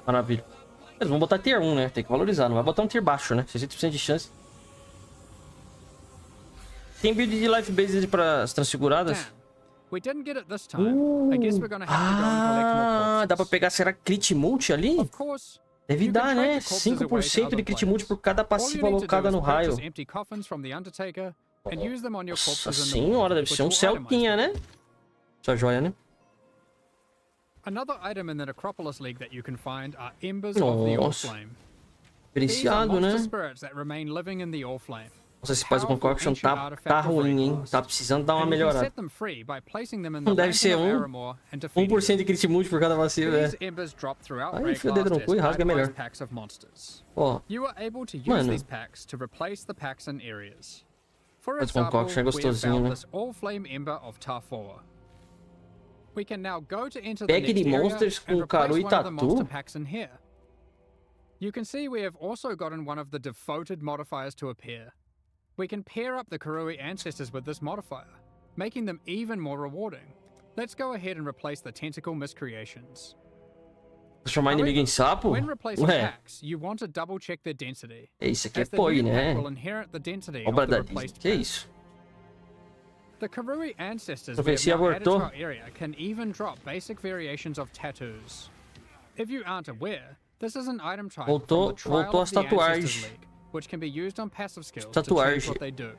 Maravilha. Eles vão botar tier 1, né? Tem que valorizar. Não vai botar um tier baixo, né? 60% de chance. Tem build de life based para as transfiguradas? Damn. We didn't get it this time. I guess we're gonna have to go and collect more Dá pra corpses. pegar, será crit multi ali? Of course, Deve you can dar, trade né? the corpses away to 5% other de crit multi por players. cada All you passiva need to do alocada is no raio. purchase empty coffins from the Undertaker and use them on your Nossa corpses in the senhora, vault, deve ser um which will itemize Celtinha, them. né? Essa joia, né? Another item in the Necropolis League that you can find are Embers of the Nossa. Allflame. These are Diferenciado, monster né? spirits that remain living in the Allflame. Nossa, esse Paz Concoction tá ruim, hein? Tá precisando dar uma And you can melhorada. set them free by placing them in Não the deve ser Lantern of Aramore and defeating 1% de crit multi por cada passiva, them. These é. embers drop throughout Aí, enfia o dedo no Rayclast cu e as rasga melhor. itemized packs of monsters. Ó, You are able to use Mano. these packs to replace the packs in areas. For Paz example, Concoction é we have gostosinho, found né? this All-Flame Ember of Tarfoa. We can now go to enter Pack the de next area monsters and com Caru replace e one of the Tatu? monster packs in here. You can see we have also gotten one of the defaulted modifiers to appear. We can pair up the Karui ancestors with this modifier, making them even more rewarding. Let's go ahead and replace the tentacle miscreations. Transformar inimigo em sapo? When replacing Ué, packs, you want to double check their density. isso aqui é As the poi, new né? pack will inherit the density Obra of the da Disney. replaced Que pack. isso? The Karui ancestors we have Profecia now added to abortou. our area can even drop basic variations of tattoos. If you aren't aware, this is an item type from Voltou- the Trial voltou of as the tatuagens. Ancestors League, which can be used on passive skills to change Tatuagem. what they do.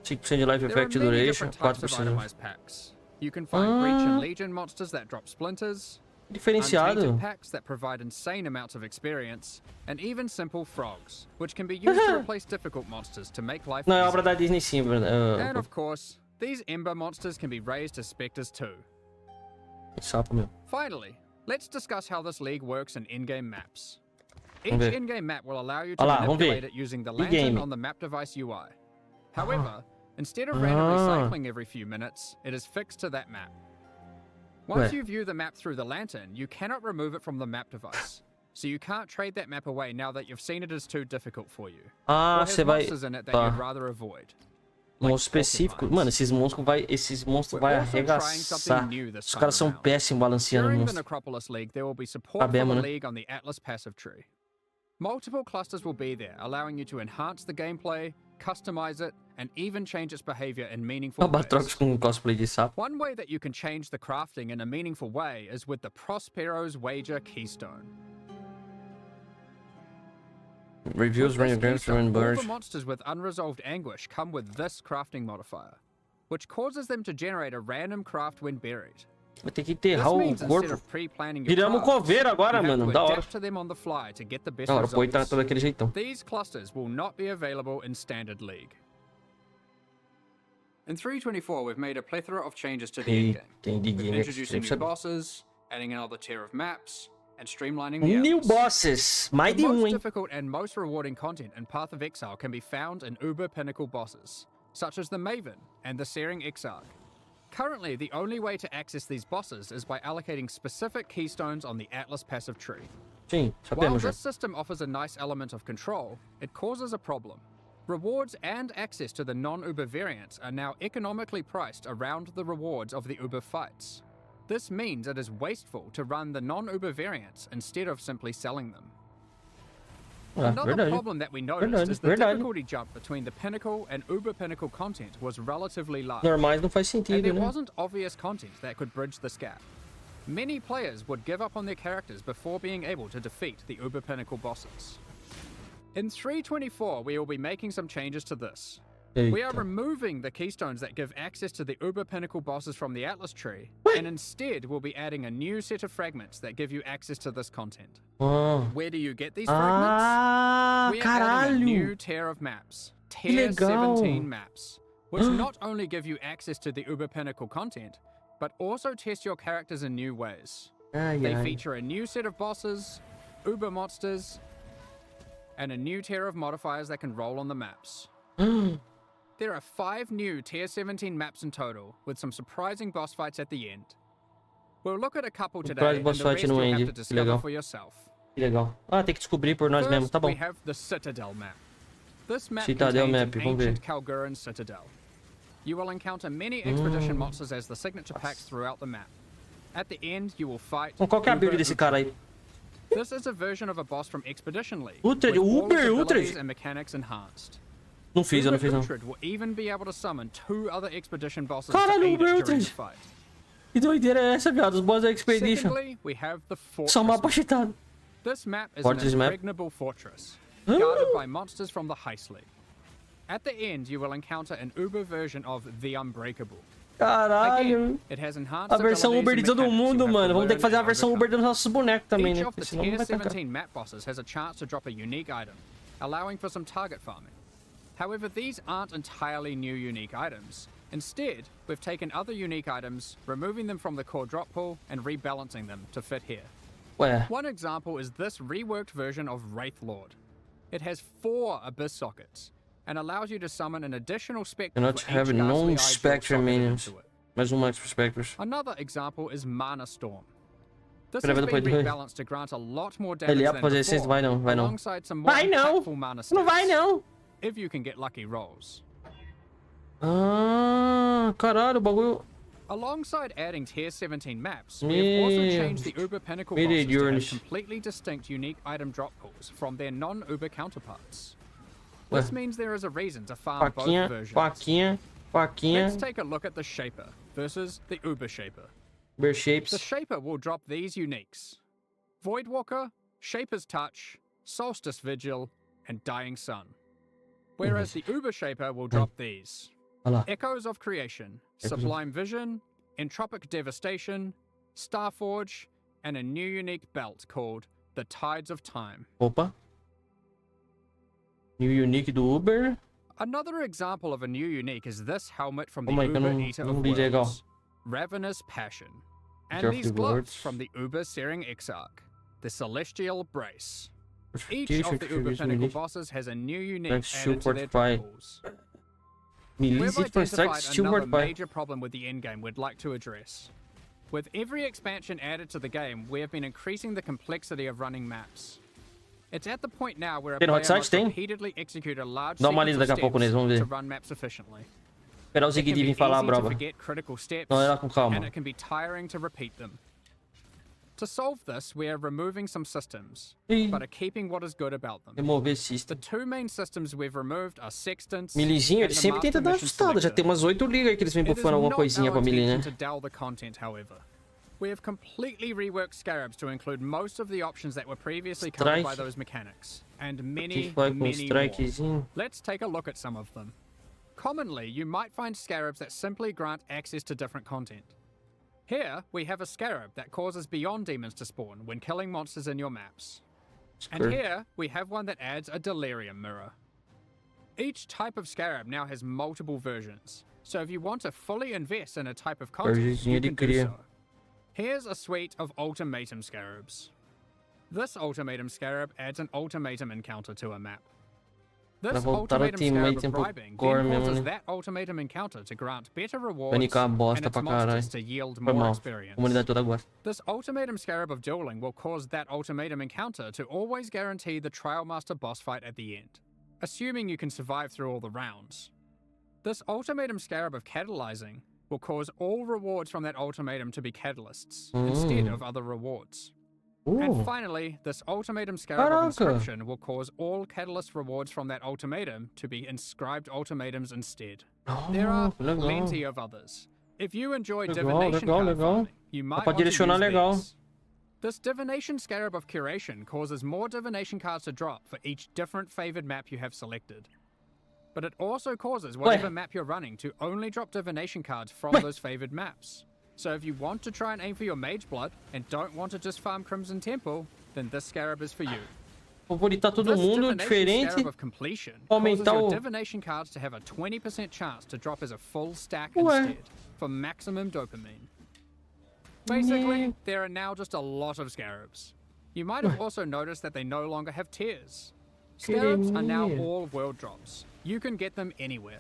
5% de life There are effect many duration, different types of 4%. itemized packs. You can find Breach and Legion monsters that drop splinters, Diferenciado. Untainted packs that provide insane amounts of experience, and even simple frogs, which can be used to replace difficult monsters to make life Não, é easier. obra da Disney sim, Bruno. And of course, these Ember monsters can be raised as specters too. Sapo, meu. Finally, let's discuss how this league works in in-game maps. Each Vamos ver. in-game map will allow you to Olha lá, vamos manipulate ver. it using the In-game. lantern on the map device UI. However, instead of randomly Ah. cycling every few minutes, it is fixed to that map. Once Ué. you view the map through the lantern, you cannot remove it from the map device. So you can't trade that map away now that you've seen it as too difficult for you. Ah, or has você vai... monsters in it that Tá. you'd rather avoid. Like Monstro específico. porcupines. Mano, esses monstros vai We're also trying something arregaçar. new this Os time caras são around. péssimos balanceando During the monstro. Necropolis League, there will be support for Sabemos, the né? League on the Atlas passive tree. Multiple clusters will be there, allowing you to enhance the gameplay, customize it, and even change its behavior in meaningful Albatrox ways. com cosplay de sapo. One way that you can change the crafting in a meaningful way is with the Prospero's Wager Keystone. Reviews, With this random games, keystone, random all birds. the monsters with unresolved anguish come with this crafting modifier, which causes them to generate a random craft when buried. Vai ter que This enterrar o means instead corpo. of pre-planning your Viramos crafts, coveiro agora, you have mano. to Da hora. adapt to them on the fly to get the best Da hora, o Poi tá results. daquele jeitão. These clusters will not be available in Standard League. In 3.24, we've made a plethora of changes to the E endgame. tem de We've game introducing new sabe? bosses, adding another tier of maps, and streamlining the New hours. bosses. Mais The de most hein? difficult and most rewarding content in Path of Exile can be found in Uber Pinnacle bosses, such as the Maven and the Searing Exarch. Currently, the only way to access these bosses is by allocating specific keystones on the Atlas passive tree. Sim, While sabemos já. this system offers a nice element of control, it causes a problem. Rewards and access to the non-Uber variants are now economically priced around the rewards of the Uber fights. This means it is wasteful to run the non-Uber variants instead of simply selling them. Ah, Another verdade. problem that we noticed Verdade, is the verdade. difficulty jump between the Pinnacle and Uber Pinnacle content was relatively large. Normais não faz And sentido, there né? wasn't obvious content that could bridge this gap. Many players would give up on their characters before being able to defeat the Uber Pinnacle bosses. In 3.24, we will be making some changes to this. We are Eita. removing the keystones that give access to the Uber Pinnacle bosses from the Atlas tree, and instead we'll be adding a new set of fragments that give you access to this content. Ah, Where do you get these fragments? ah We are adding a new caralho. tier of maps, Que tier legal. 17 maps, which not only give you access to the Uber Pinnacle content, but also test your characters in new ways. Ai, They ai. feature a new set of bosses, Uber monsters, and a new tier of modifiers that can roll on the maps. There are 5 new tier 17 maps in total, with some surprising boss fights at the end. We'll look at a couple today, Surprise and boss the fight rest no you'll end. have to Que discover legal. for yourself. Que legal. Ah, tem que descobrir por nós mesmos. First, Tá bom. we have the Citadel map. This map Citadel contains map, an vamos ver. ancient Kalguran citadel. You will encounter many expedition monsters as the signature packs throughout the map. At the end, you will fight. Bom, qual que é a build Uber desse cara aí? This is a version of a boss from Expedition League. Uhtred, with all its Uber, abilities Uhtred. and mechanics enhanced. Não fiz, eu não fiz não. Uhtred will even be able to summon 2 other expedition bosses Caralho, to aid it Uber during the Uhtred. fight. Que doideira é essa, viado? Os boss da Expedition. Secondly, we have the Fortress Só um mapa map. cheatado. This map is Fortress an map? impregnable fortress, guarded by monsters from the Heist League. At the end, you will encounter an Uber version of the Unbreakable. Caralho. Again, it has enhanced A versão abilities Uber de and todo mechanics mundo, you have mano. to Vamos ter que learn fazer a and versão Uber overcome. dos nossos bonecos também, Each né? of the Porque senão não tier vai tancar. 17 map bosses has a chance to drop a unique item, allowing for some target farming. However, these aren't entirely new unique items. Instead, we've taken other unique items, removing them from the core drop pool, and rebalancing them to fit here. Ué, One example is this reworked version of Wraith Lord. It has 4 Abyss sockets, and allows you to summon an additional spectre cannot for each have ghastly eye non-spectre jewel socketed minions. into it. Mais um Max Spectres. Another example is Mana Storm. This Peraí, has depois been do- rebalanced to grant a lot more damage Ele ia than fazer essência, before, vai não, vai não. alongside some more Vai não! impactful mana Não vai stats, não! if you can get lucky rolls. Ah, caralho, o bagulho... Alongside adding tier 17 maps, we have also changed the Uber Pinnacle bosses to have completely distinct unique item drop pools from their non-Uber counterparts. This means there is a reason to farm both Faquinha, versions. faquinha, faquinha. Let's take a look at the Shaper versus the Uber Shaper. Bear The shapes. Shaper will drop these uniques: Voidwalker, Shaper's Touch, Solstice Vigil, and Dying Sun. Whereas the Uber Shaper will drop these: Olha lá. Echoes of Creation, Sublime Vision, Entropic Devastation, Starforge, and a new unique belt called the Tides of Time. Opa. New unique do Uber. Another example of a new unique is this helmet from the Oh my God, Uber Eater of não vi legal. Worlds, Ravenous Passion, and Eater of these the gloves Worlds. from the Uber Searing Exarch, the Celestial Brace. Each Fortification, of the Uber Fortification, Pinnacle unique. bosses has a new unique That's added to their fortify. drop pools. Melee We've 6.6, identified still another fortify. major problem with the endgame we'd like to address. With every expansion added to the game, we have been increasing the complexity of running maps. It's at the point now where a Tem no player hot site, must tem? repeatedly execute a large Dá uma sequence lida of daqui a pouco steps neles, vamos to ver. run maps efficiently. Esperar o It can Ziggy be vir falar a easy to brava. forget critical steps, Não, era com calma. and it can be tiring to repeat them. To solve this, we are removing some systems, Ih, but are keeping what is good about them. remover The system. two main systems we've removed are Sextants Milizinho, and ele the sempre tenta Master dar uma Mission ajustada. Já Selector. tem umas 8 ligas aí que eles vêm It is bufando alguma not coisinha pra our Melee, né? intention to dull the content, however. We have completely reworked Scarabs to include most of the options that were previously covered by Strike. those mechanics, and Que many, vai com many more. strikezinho. Let's take a look at some of them. Commonly, you might find Scarabs that simply grant access to different content. Here, we have a Scarab that causes Beyond Demons to spawn when killing monsters in your maps. And Sure. here, we have one that adds a Delirium Mirror. Each type of Scarab now has multiple versions, so if you want to fully invest in a type of content, Versionzinha you de can do cria. so. Here's a suite of Ultimatum Scarabs. This Ultimatum Scarab adds an Ultimatum encounter to a map. Pra This voltar ao Ultimatum Scarab teammate of pro bribing core then mesmo, causes né? that Ultimatum encounter to grant better Vai rewards nicar uma and bosta its pra monsters caralho. to yield Foi more mal. A experience. comunidade toda gosta. This Ultimatum Scarab of Dueling will cause that Ultimatum encounter to always guarantee the Trial Master boss fight at the end, assuming you can survive through all the rounds. This Ultimatum Scarab of Catalyzing will cause all rewards from that ultimatum to be catalysts, instead of other rewards. And finally, this Ultimatum Scarab of Caraca. Inscription will cause all catalyst rewards from that ultimatum to be inscribed ultimatums instead. There are legal. plenty of others. If you enjoy Legal, divination legal, card legal. farming, you might pra want to use direcionar legal. these. This Divination Scarab of Curation causes more Divination cards to drop for each different favored map you have selected. But it also causes whatever map you're running to only drop Divination cards from those favored maps. So if you want to try and aim for your Mage Blood and don't want to just farm Crimson Temple, then this Scarab is for you. Favoritar todo This mundo Divination diferente. Scarab of Completion causes Aumentar your o- Divination cards to have a 20% chance to drop as a full stack Ué. instead, for maximum dopamine. Basically, there are now just a lot of Scarabs. You might have also noticed that they no longer have tiers. Scarabs are now Quereminha. all world drops. You can get them anywhere.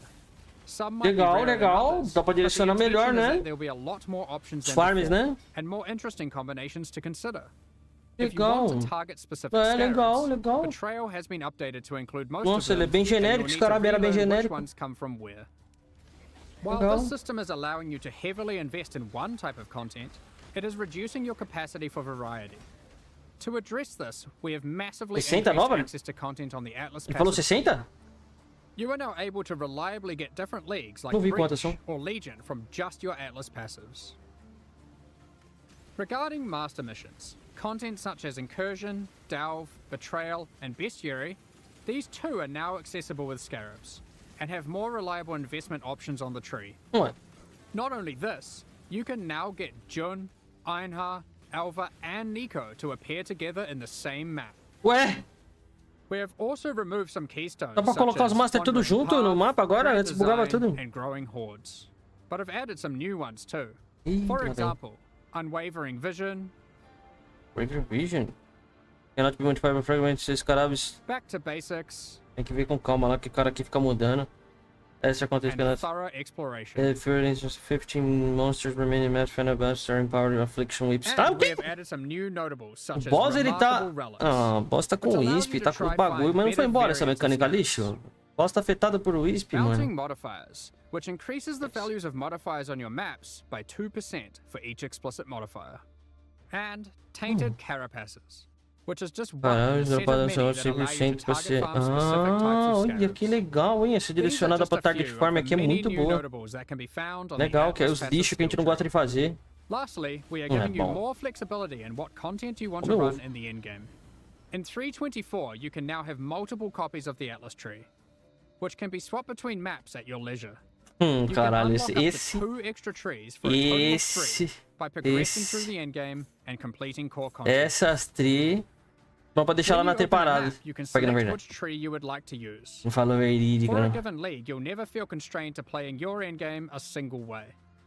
Some might be Legal, rarer than legal. others, Dá pra but the direcionar melhor, intention is né? that there'll be a lot more options Os than farms, before, né? and more interesting combinations to consider. If you Legal. want to target specific É, legal, Scarabs, legal. Betrayal has been updated to include most Nossa, of ele é them, bem and you'll genérico, need Scarab to era bem relearn which genérico. ones come from where. While Legal. this system is allowing you to heavily invest in one type of content, it is reducing your capacity for variety. To address this, we have massively 60 increased nova? access to content on the Atlas Ele falou passive. 60? You are now able to reliably get different leagues like Não vi Breach quantas são. or Legion from just your Atlas passives. Regarding master missions, content such as Incursion, Delve, Betrayal, and Bestiary, these too are now accessible with Scarabs, and have more reliable investment options on the tree. Ué. Not only this, you can now get Jun, Einhar, Alva, and Nico to appear together in the same map. Ué? We have also removed some keystones. Dá pra such colocar as os Master tudo Wandering junto no Path, mapa agora? Grand Antes bugava Design, tudo. And Growing Hordes. But I've added some new ones too. Ih, For lá vem. example, Unwavering Vision, Raven Vision. Cannot be modified by fragments. Esses caras Back to Basics, tem que ver com calma lá, que o cara aqui fica mudando. Extra content and cannot. thorough exploration. For instance, 15 monsters remaining map final boss starting power affliction whips. Tá, o And we quê? have added some new notables, such O as boss ele tá. remarkable relics. Ah, o boss tá com which o allow Wisp, you to tá com o try bagulho, find mas não foi better embora essa variants of mecânica stats. lixo. O boss tá afetado por Wisp, Mounting mano. modifiers, which increases the values of modifiers on your maps by 2% for each explicit modifier. And tainted carapaces, which is just one Caralho, of the set dropada of só many that allow you to 100% pra target ser. farm specific types Ah, of olha que scarabs. legal, hein? Essa These are direcionada just pra a target few of farm the aqui é many muito new boa. notables that can be found on the Legal, que é Atlas os passive lixos que a gente não skill gosta de tree. fazer. Lastly, we are É, giving you bom. more flexibility in what content you want Meu to ovo. run in the endgame. In 3.24, you can now have multiple copies of the Atlas tree, which can be swapped between maps at your leisure. You can Caralho, unlock up to esse. 2 extra trees for a total of 3 Esse. by progressing Esse. through the endgame and completing core content. Essas tri. Vamos pra deixar lá When na you tri open a parada. map, you can Pra que na select verdade. which tree you would like to use. Não fala verídica, For a não. given league, you'll never feel constrained to playing your endgame a single way.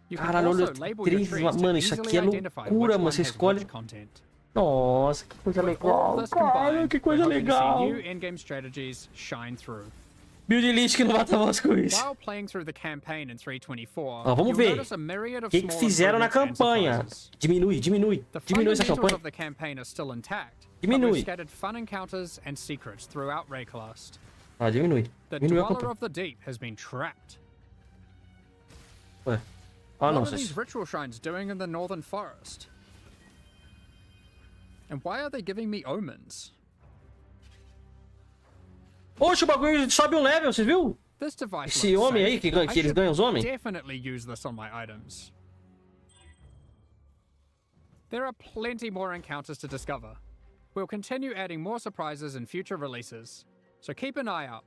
You can Caralho, also olha label your três. trees to Mano, isso easily aqui é identify loucura, which mano. one Você has escolhe. which content. Nossa, que coisa With all legal. this Cara, combined, que we're coisa hoping to see legal. new endgame strategies shine through. Build elite que não mata voz com isso. While playing through the campaign in 3.24, Ó, vamos you'll ver. notice a myriad O of que small fizeram na improvements and campanha? surprises. Diminui, diminui. The Diminui essa fundamentals campanha. of the campaign are still intact, but Diminui. we've scattered fun encounters and secrets throughout Rayclast. Ah, diminui. The Diminui a Dweller campanha. of the Deep has been trapped. Ué. Ah, What não. are these ritual shrines doing in the northern forest? And why are they giving me omens? Oxe, o bagulho sobe um level, vocês viu? This device Esse looks homem aí safe. que I eles should ganham os homens? definitely use this on my items. There are plenty more encounters to discover. We'll continue adding more surprises in future releases, so keep an eye out.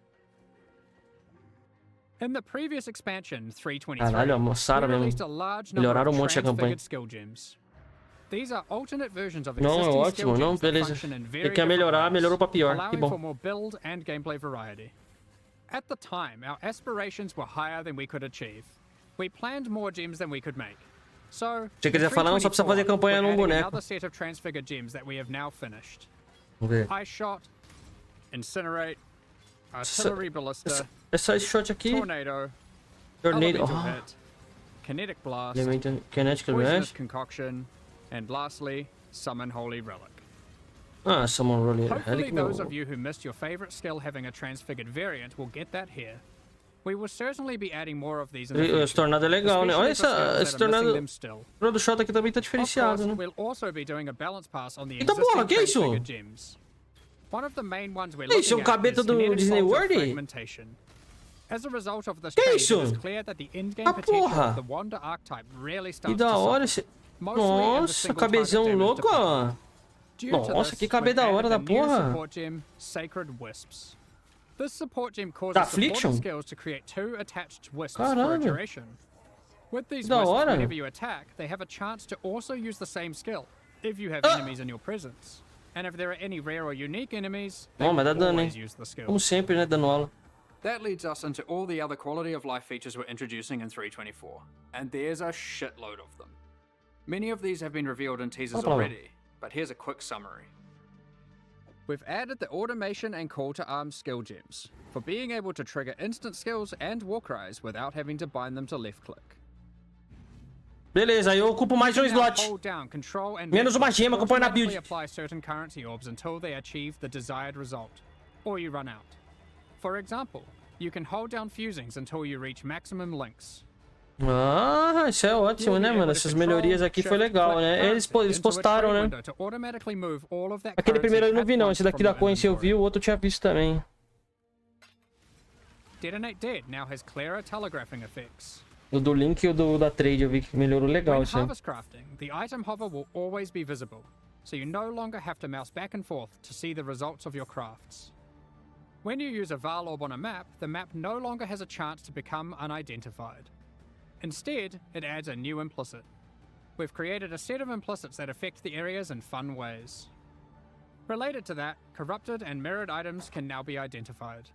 In the previous expansion, 3.23, Caralho, amassaram we mesmo. released a large number Melhoraram of monte a campanha. transfigured skill gems. These are alternate versions of Não, é existing ótimo. skill Não, gems that beleza. function in Ele very quer different melhorar, ways, melhorou pra pior. Que allowing bom. for more build and gameplay variety. At the time, our aspirations were higher than we could achieve. We planned more gems than we could make. So, Você quiser falar, não, só precisa fazer campanha num boneco. another set of transfigured gems that we have now finished. Vamos ver. Ice Shot, Incinerate, Artillery Ballista, É só esse shot aqui. Tornado, Tornado. Elemental Oh, Hit, Kinetic Blast, Elemental Kinetic Poisonous Blast. Concoction, and lastly, Summon Holy Relic. Ah, Summon Roller. Hopefully those of you who missed your favorite skill having a transfigured variant will get that here. We will certainly be adding more of these in the Esse future, tornado é legal, né? Olha especially for esse skills that are missing tornado. them still. O tornado do shot aqui também tá Of course, diferenciado, né? we'll also be doing a balance pass on the Eita porra, existing que isso? transfigured gems. One of the main ones we're Que isso, looking at capeta is do kinetic Disney bolter World? fragmentation. As a result of this Que change, isso? it is clear that the in-game Ah, potential porra. of the Wander archetype really Que starts da to hora suffer, esse. mostly in the Nossa, single cabezão target damage louco, department. ó. Due to Nossa, this, que cabelo we've da hora added da the new porra. support gem, Sacred Wisps. This support gem Da causes Affliction? supporting skills to create 2 attached wisps for a Caralho. duration. With these Da wisps, hora. whenever you attack, they have a chance to also use the same skill, if you have Ah. enemies in your presence. And if there are any rare or unique enemies, they Bom, mas dá will dano, hein? always use the skill. Como sempre, né? Dando aula. That leads us into all the other quality of life features we're introducing in 3.24, and there's a shitload of them. Many of these have been revealed in teasers No problem. already, but here's a quick summary. We've added the automation and call to arms skill gems, for being able to trigger instant skills and war cries without having to bind them to left click. Beleza, aí eu ocupo mais um You can now slot. hold down control and Menos left uma click gema que eu ponho na automatically build. apply certain currency orbs until they achieve the desired result, or you run out. For example, you can hold down fusings until you reach maximum links. Ah, isso é ótimo, né, mano? Essas melhorias aqui foi legal, né? Eles postaram, né? Aquele primeiro eu não vi, não. Esse daqui da Coince eu vi, o outro eu tinha visto também. Detonate Dead now has clearer telegraphing effects. O do Link e o da Trade eu vi que melhorou legal When isso aí. harvest crafting, the item hover will always be visible, so you no longer have to mouse back and forth to see the results of your crafts. When you use a Val orb on a map, the map no longer has a chance to become unidentified. Instead, it adds a new implicit. We've created a set of implicits that affect the areas in fun ways. Related to that, corrupted and mirrored items can now be identified.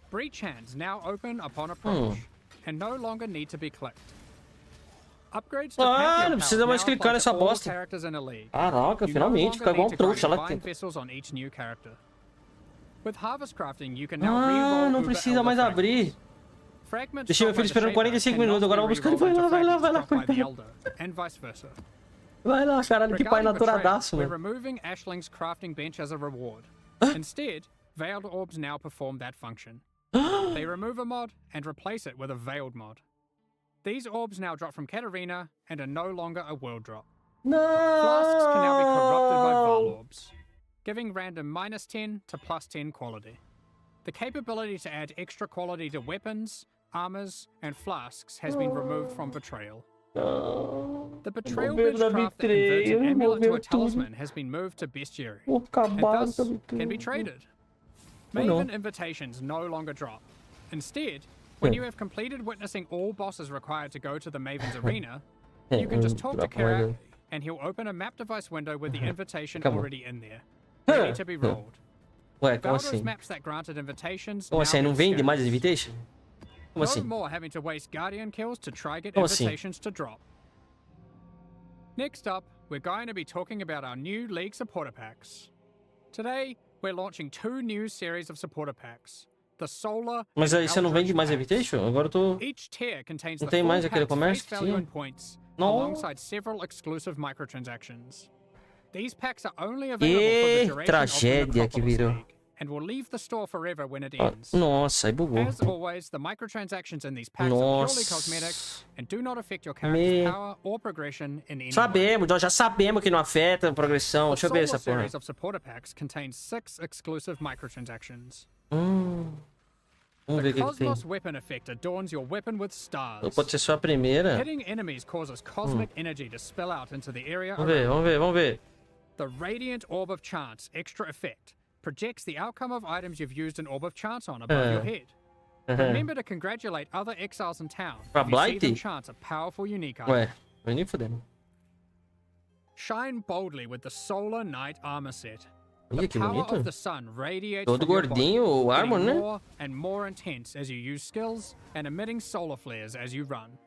Breach hands now open upon approach, and no longer need to be clicked. Upgrades to Pantheon não precisa Pal mais now clicar apply to nessa all bosta. characters in a league. Caraca, You no finalmente, longer fica igual need um to trouxa grind lá. divine vessels on each new character. With harvest crafting, you can now Ah, reroll não Uber precisa Elder mais fragments. abrir. Fragments Deixei meu dropped filho by the esperando 45 Shaper minutos, agora eu vou buscar ele. cannot be Vai lá, rerolled vai lá, into fragments dropped by the coitado. Elder, and vice versa. Vai lá, caralho, que pai Regarding Betrayal, naturadaço, we're mano. removing Ashling's crafting bench as a reward. Instead, Veiled Orbs now perform that function. They remove a mod and replace it with a Veiled mod. These orbs now drop from Katarina and are no longer a world drop. Flasks can now be corrupted by Val Não! Orbs, giving random -10 to +10 quality. The capability to add extra quality to weapons, armors, and flasks has been removed from Betrayal. The Betrayal bench craft that converts an amulet to a talisman has been moved to Bestiary, Vou and acabar thus can be traded. Maven invitations no longer drop. Instead, when you have completed witnessing all bosses required to go to the Maven's arena, you can just talk to Karak, and he'll open a map device window with the invitation already in there, ready to be rolled. Ué, como Valdo's assim? maps that granted invitations Como now assim? Não get vende mais scarce. invitation? Como No assim? more having to waste Guardian kills to try get Como assim? invitations to drop. Next up, we're going to be talking about our new League supporter packs. Today, we're launching 2 new series of supporter packs. The Solar Mas and aí você não vende Eldritch mais packs. invitation? Agora eu tô... Each tier contains Não the tem full mais aquele pack's comércio face que value tinha? and points, Não. alongside several exclusive microtransactions. These packs are only available for the Que duration of the tragédia que Necropolis virou. League, and will leave the store forever when it Ah, ends. Nossa, aí bugou. As always, the microtransactions in these packs are purely cosmetic Nossa. and do not affect your character's power or progression in any way. Sabemos, nós já sabemos que não afeta a progressão. The Deixa eu ver Solar essa porra. series of supporter packs contains 6 exclusive microtransactions. Vamos ver o The que tem. Cosmos weapon effect adorns your weapon with stars. Pode ser só a primeira. Hitting enemies causes cosmic energy to spill out into the area Vamos ver, around. vamos ver, vamos ver. The Radiant Orb of Chance extra effect projects the outcome of items you've used an Orb of Chance on above your head. Remember to congratulate other exiles in town Pra if you see them Blighty? chance a powerful unique item. Ué, vai nem fudendo. Shine boldly with the Solar Knight armor set. Olha The que power bonito. of the sun radiates Todo from your body, gordinho, o armor, getting né? more and more intense as you use skills and emitting solar flares as you run.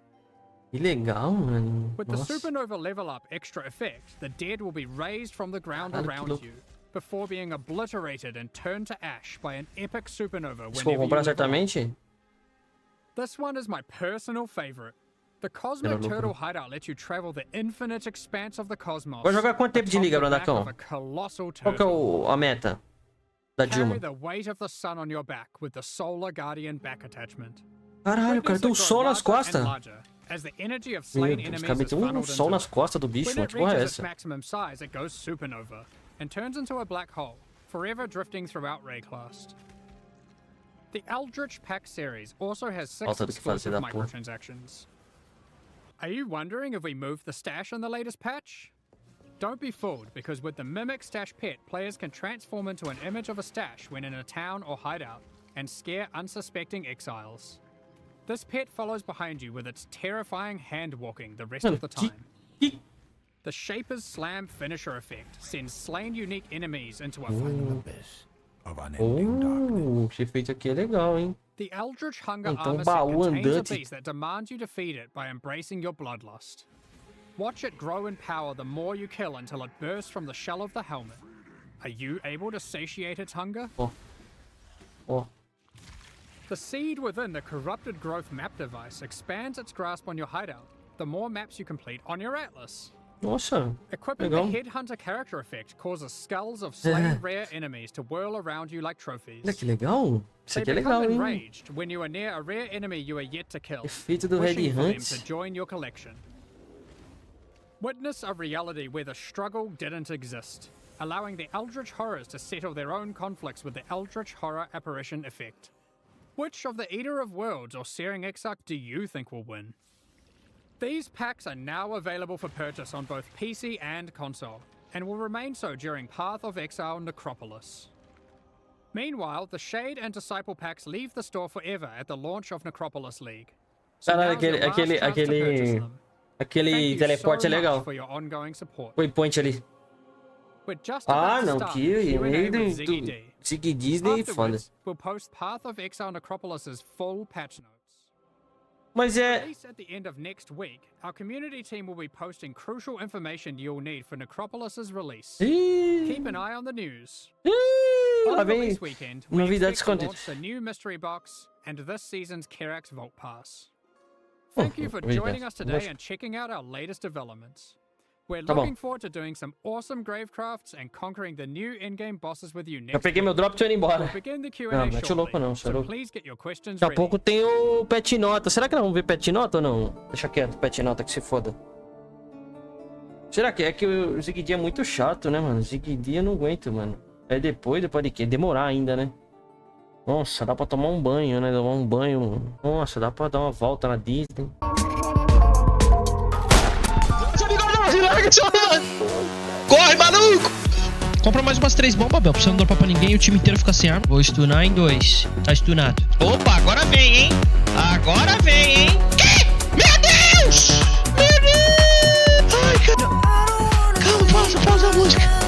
Que legal, mano. With the Nossa. supernova level up extra effect, the dead will be raised from the ground Caralho, que around louco. you before being obliterated and turned to ash by an epic supernova Se for whenever you comprar level up. certamente. This one is my personal favorite. The Cosmic Era louco, Turtle né? hideout lets you travel the infinite expanse of the cosmos. Vai jogar quanto tempo de atop liga, the back Brandacão? of a colossal Qual que é turtle. a meta da Dilma? Carry the weight of the sun on your back with the Solar Guardian back attachment. Caralho, o cara tem um sol nas costas. As the energy of Meu slain Deus, enemies cara, is tem um funneled sol into nas it. costas do bicho. When Mas it que porra é reaches its essa? maximum size, it goes supernova and turns into a black hole, forever drifting throughout Rayclast. The Eldritch Pack series also has 6 Falta do que fazer exclusive da porra. microtransactions. Are you wondering if we moved the stash in the latest patch? Don't be fooled, because with the Mimic Stash Pet, players can transform into an image of a stash when in a town or hideout, and scare unsuspecting exiles. This pet follows behind you with its terrifying hand-walking the rest of the time. The Shaper's Slam finisher effect sends slain unique enemies into a Abyss of unending darkness. Esse efeito aqui é legal, hein? The Eldritch Hunger Então, armor set baú contains a andante. beast that demands you to feed it by embracing your bloodlust. Watch it grow in power the more you kill until it bursts from the shell of the helmet. Are you able to satiate its hunger? Ó, The seed within the Corrupted Growth map device expands its grasp on your hideout, the more maps you complete on your atlas. nossa. Equipping Legal. the Headhunter character effect causes skulls of slain rare enemies to whirl around you like trophies. Olha que legal. Isso They aqui é become legal, hein? enraged when you are near a rare enemy you are yet to kill, Efeito do wishing for them Headhunt. to join your collection. Witness a reality where the struggle didn't exist, allowing the Eldritch Horrors to settle their own conflicts with the Eldritch Horror Apparition effect. Which of the Eater of Worlds or Searing Exarch do you think will win? These packs are now available for purchase on both PC and console, and will remain so during Path of Exile Necropolis. Meanwhile, the Shade and Disciple packs leave the store forever at the launch of Necropolis League. So Caralho, now's your last chance to purchase them. Thank aquele you teleporte so é much legal. for your ongoing support. Waypoint ali. We're just Ah, about to não, start que Q&A e-mail with do Ziggy D. Ziggy Disney, foda. Afterwards, we'll post Path of Exile Necropolis' full patch notes. Mas é... Released at the end of next week, our community team will be posting crucial information you'll need for Necropolis' release. Keep an eye on the news. lá On vem release weekend, we novidades expect to escondidas. launch the new mystery box and this season's Kerax Vault Pass. Thank you for novidades. joining us today and checking out our latest developments. We're Tá bom. looking forward to doing some awesome gravecrafts and conquering the new in-game bosses with you Já next peguei meu week. drop e tô indo embora. We'll begin the Q&A Não, mete o shortly, louco não, você é so louco. please get your questions Daqui a ready. pouco tem o Pet Nota. Será que nós vamos ver Pet Nota ou não? Deixa quieto, Pet Nota que se foda. Será que é que o Ziggy é muito chato, né, mano? Ziggy eu não aguento, mano. É depois de que demorar ainda, né? Nossa, dá pra tomar um banho, né? Tomar um banho. Nossa, dá pra dar uma volta na Disney. Corre, maluco! Compra mais umas 3 bombas, Bel. Pra você não dropar pra ninguém e o time inteiro ficar sem arma. Vou stunar em 2. Tá stunado. Opa, agora vem, hein? Agora vem, hein? Que? Meu Deus! Meu Deus! Ai, cara. Calma, pausa a música.